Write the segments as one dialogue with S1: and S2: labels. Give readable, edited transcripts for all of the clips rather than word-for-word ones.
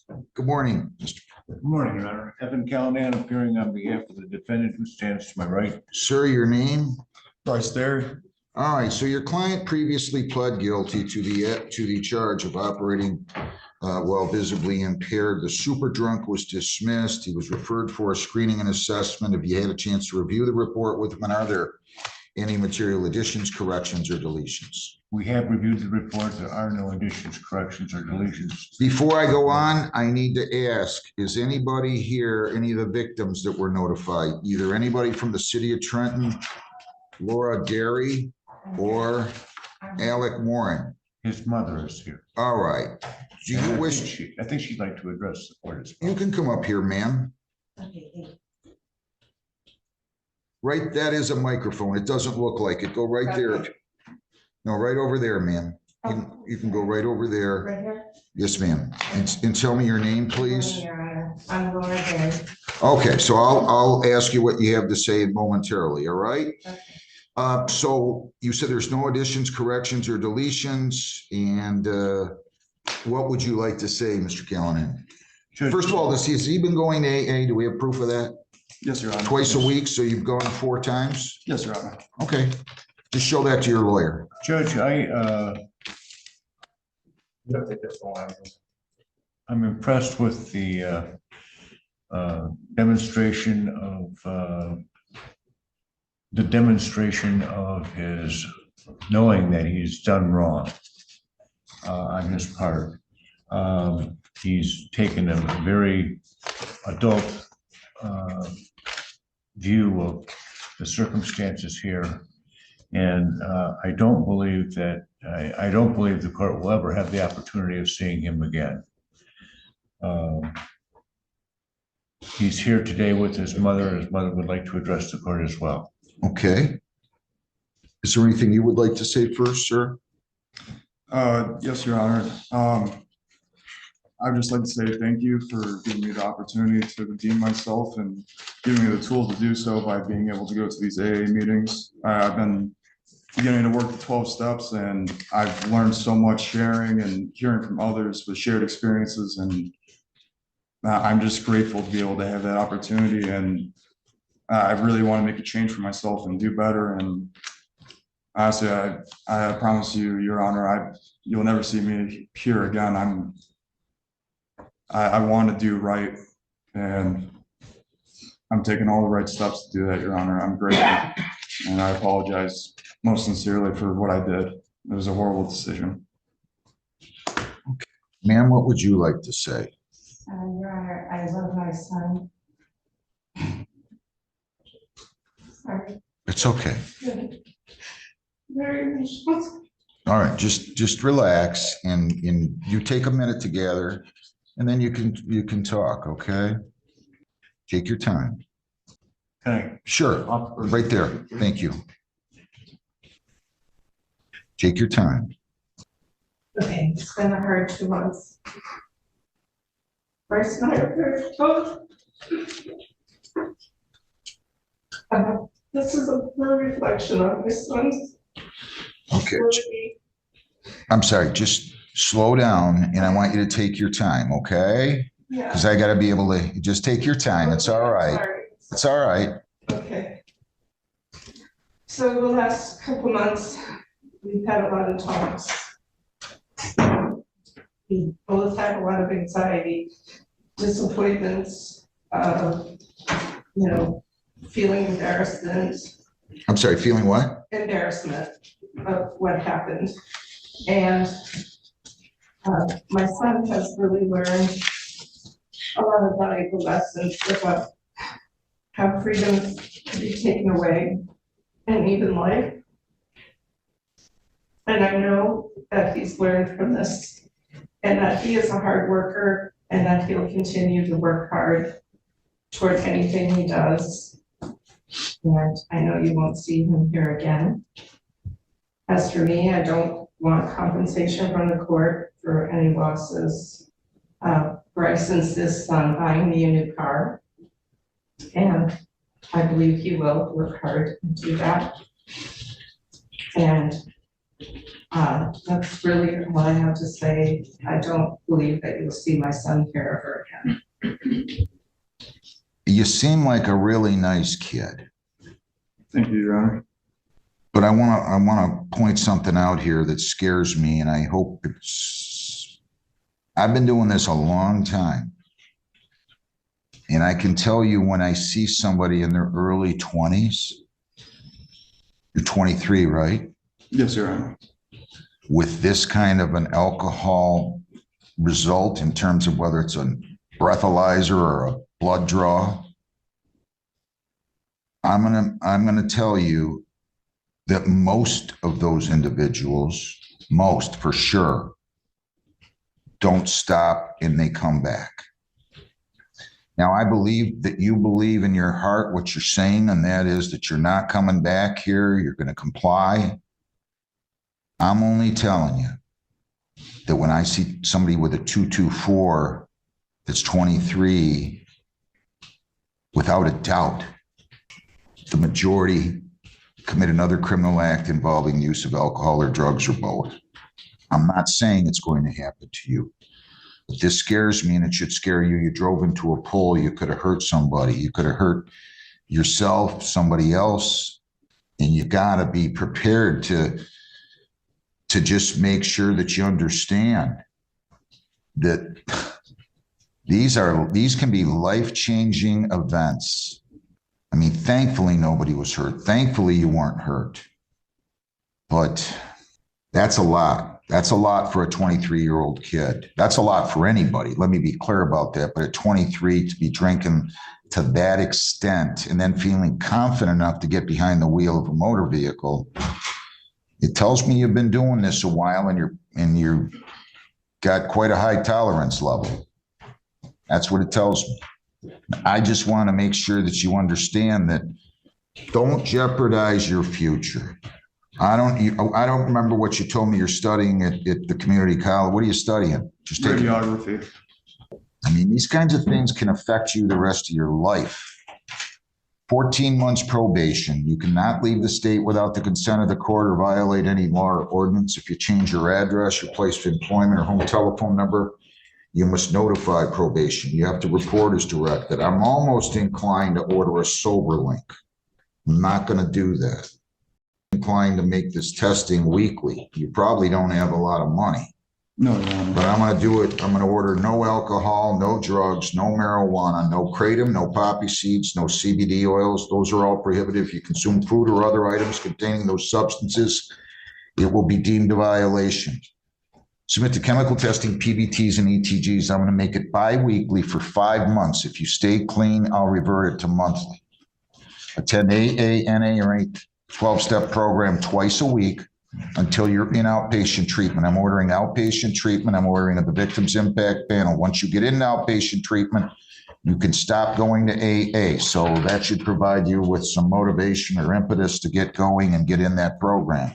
S1: Good morning, Mr.
S2: Good morning, Your Honor. Evan Callahan appearing on behalf of the defendant who stands to my right.
S1: Sir, your name?
S2: Bryce there.
S1: All right, so your client previously pled guilty to the charge of operating while visibly impaired. The super drunk was dismissed. He was referred for a screening and assessment. Have you had a chance to review the report with him? And are there any material additions, corrections, or deletions?
S2: We have reviewed the report. There are no additions, corrections, or deletions.
S1: Before I go on, I need to ask, is anybody here, any of the victims that were notified, either anybody from the city of Trenton, Laura Derry, or Alec Warren?
S2: His mother is here.
S1: All right. Do you wish?
S2: I think she'd like to address the court as well.
S1: You can come up here, ma'am. Right, that is a microphone. It doesn't look like it. Go right there. No, right over there, ma'am. You can go right over there.
S3: Right here?
S1: Yes, ma'am. And tell me your name, please.
S3: Your Honor. I'm Laura Derry.
S1: Okay, so I'll ask you what you have to say momentarily, all right?
S3: Okay.
S1: So you said there's no additions, corrections, or deletions, and what would you like to say, Mr. Callahan? First of all, has he been going to AA? Do we have proof of that?
S4: Yes, Your Honor.
S1: Twice a week, so you've gone 4 times?
S4: Yes, Your Honor.
S1: Okay, just show that to your lawyer.
S2: Judge, I'm impressed with the demonstration of his knowing that he's done wrong on his part. He's taken a very adult view of the circumstances here, and I don't believe the court will ever have the opportunity of seeing him again. He's here today with his mother. His mother would like to address the court as well.
S1: Okay. Is there anything you would like to say first, sir?
S4: Yes, Your Honor. I'd just like to say thank you for giving me the opportunity to redeem myself and giving me the tools to do so by being able to go to these AA meetings. I've been beginning to work the 12 steps, and I've learned so much sharing and hearing from others with shared experiences, and I'm just grateful to be able to have that opportunity, and I really want to make a change for myself and do better. And honestly, I promise you, Your Honor, you'll never see me here again. I want to do right, and I'm taking all the right steps to do that, Your Honor. I'm grateful, and I apologize most sincerely for what I did. It was a horrible decision.
S1: Okay. Ma'am, what would you like to say?
S3: Your Honor, I love my son. Sorry.
S1: It's okay.
S3: Very much.
S1: All right, just relax and you take a minute together, and then you can talk, okay? Take your time.
S2: Okay.
S1: Sure, right there. Thank you. Take your time.
S3: Okay, it's been a hard 2 months. First night of her both. This is a reflection of my son's.
S1: Okay. I'm sorry, just slow down, and I want you to take your time, okay?
S3: Yeah.
S1: Because I got to be able to just take your time. It's all right.
S3: Sorry.
S1: It's all right.
S3: Okay. So the last couple months, we've had a lot of talks. We both had a lot of anxiety, disappointments, feeling embarrassment.
S1: I'm sorry, feeling what?
S3: Embarrassment of what happened. And my son has really learned a lot of valuable lessons about how freedom can be taken away and even life. And I know that he's learned from this, and that he is a hard worker, and that he'll continue to work hard toward anything he does. And I know you won't see him here again. As for me, I don't want compensation from the court for any losses. Bryce insists on buying me a new car, and I believe he will work hard to do that. And That's really what I have to say. I don't believe that you'll see my son here ever again.
S1: You seem like a really nice kid,
S4: Thank you, Your Honor.
S1: but I want to point something out here that scares me, and I hope I've been doing this a long time. And I can tell you when I see somebody in their early 20s, you're 23, right?
S4: Yes, Your Honor.
S1: With this kind of an alcohol result in terms of whether it's a breathalyzer or a blood draw, I'm gonna tell you that most of those individuals, most for sure, don't stop and they come back. Now, I believe that you believe in your heart what you're saying, and that is that you're not coming back here, you're going to comply. I'm only telling you that when I see somebody with a 224 that's 23, without a doubt, the majority commit another criminal act involving use of alcohol or drugs or both. I'm not saying it's going to happen to you. But this scares me, and it should scare you. You drove into a pole. You could have hurt somebody. You could have hurt yourself, somebody else. And you got to be prepared to just make sure that you understand that these can be life-changing events. I mean, thankfully, nobody was hurt. Thankfully, you weren't hurt. But that's a lot. That's a lot for a 23-year-old kid. That's a lot for anybody. Let me be clear about that. But at 23, to be drinking to that extent and then feeling confident enough to get behind the wheel of a motor vehicle, it tells me you've been doing this a while and you're got quite a high tolerance level. That's what it tells me. I just want to make sure that you understand that don't jeopardize your future. I don't remember what you told me you're studying at the community college. What are you studying? Just take
S4: Radiography.
S1: I mean, these kinds of things can affect you the rest of your life. 14 months probation. You cannot leave the state without the consent of the court or violate any law or ordinance. If you change your address, your place of employment, or home telephone number, you must notify probation. You have to report as directed. I'm almost inclined to order a sober link. I'm not going to do that. Inclined to make this testing weekly. You probably don't have a lot of money.
S4: No, Your Honor.
S1: But I'm going to do it. I'm going to order no alcohol, no drugs, no marijuana, no kratom, no poppy seeds, no CBD oils. Those are all prohibited. If you consume food or other items containing those substances, it will be deemed a violation. Submit to chemical testing, PBTs and ETGs. I'm going to make it bi-weekly for 5 months. If you stay clean, I'll revert it to monthly. Attend AA, NA, or any 12-step program twice a week until you're in outpatient treatment. I'm ordering outpatient treatment. I'm ordering the victim's impact panel. Once you get in outpatient treatment, you can stop going to AA. So that should provide you with some motivation or impetus to get going and get in that program.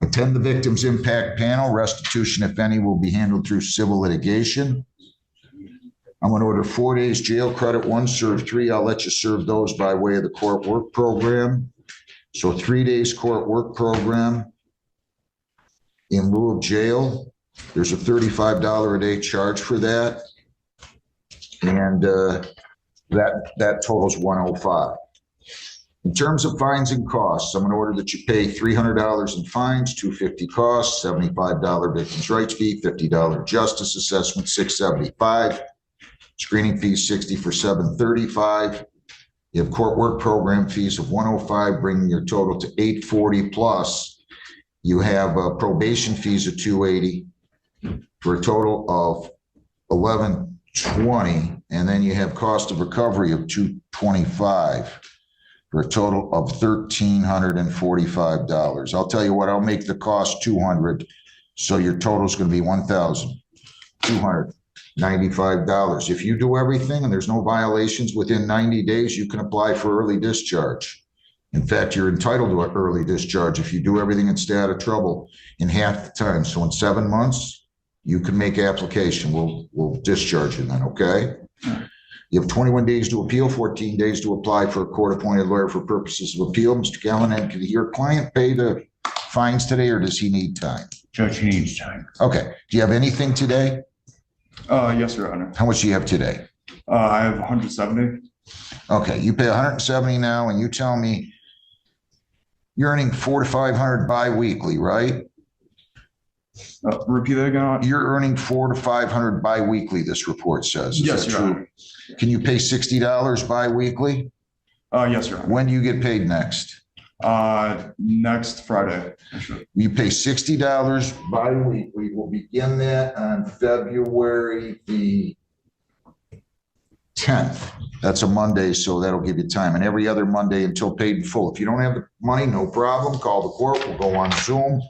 S1: Attend the victim's impact panel. Restitution, if any, will be handled through civil litigation. I'm going to order 4 days jail credit, 1 serve 3. I'll let you serve those by way of the court work program. So 3 days court work program. In lieu of jail, there's a $35 a day charge for that. And that totals $105. In terms of fines and costs, I'm going to order that you pay $300 in fines, $250 costs, $75 victims' rights fee, $50 justice assessment, $675. Screening fees $60 for $735. You have court work program fees of $105, bringing your total to $840 plus. You have probation fees of $280 for a total of $1120, and then you have cost of recovery of $225 for a total of $1,345. I'll tell you what, I'll make the cost $200, so your total is going to be $1,295. If you do everything and there's no violations within 90 days, you can apply for early discharge. In fact, you're entitled to an early discharge if you do everything and stay out of trouble in half the time. So in 7 months, you can make application. We'll discharge you then, okay? You have 21 days to appeal, 14 days to apply for a court-appointed lawyer for purposes of appeal. Mr. Callahan, could your client pay the fines today, or does he need time?
S2: Judge, he needs time.
S1: Okay. Do you have anything today?
S4: Yes, Your Honor.
S1: How much do you have today?
S4: I have 170.
S1: Okay, you pay 170 now, and you tell me you're earning 400 to 500 bi-weekly, right?
S4: Repeat that again.
S1: You're earning 400 to 500 bi-weekly, this report says. Is
S4: Yes,
S1: that
S4: Your
S1: true?
S4: Honor.
S1: Can you pay $60 bi-weekly?
S4: Yes, Your Honor.
S1: When do you get paid next?
S4: Next Friday, actually.
S1: You pay $60 bi-weekly. We'll begin that on February the 10th. That's a Monday, so that'll give you time. And every other Monday until paid in full. If you don't have the money, no problem. Call the court. We'll go on Zoom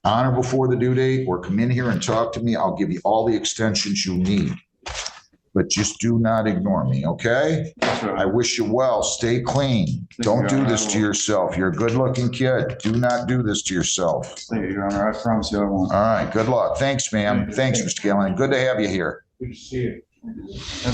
S1: on or before the due date, or come in here and talk to me. I'll give you all the extensions you need. But just do not ignore me, okay?
S4: Yes, Your
S1: I
S4: Honor.
S1: wish you well. Stay clean. Don't do this to yourself. You're a good-looking kid. Do not do this to yourself.
S4: Thank you, Your Honor. I promise you I won't.
S1: All right, good luck. Thanks, ma'am. Thanks, Mr. Gillen. Good to have you here.
S2: Good to see you.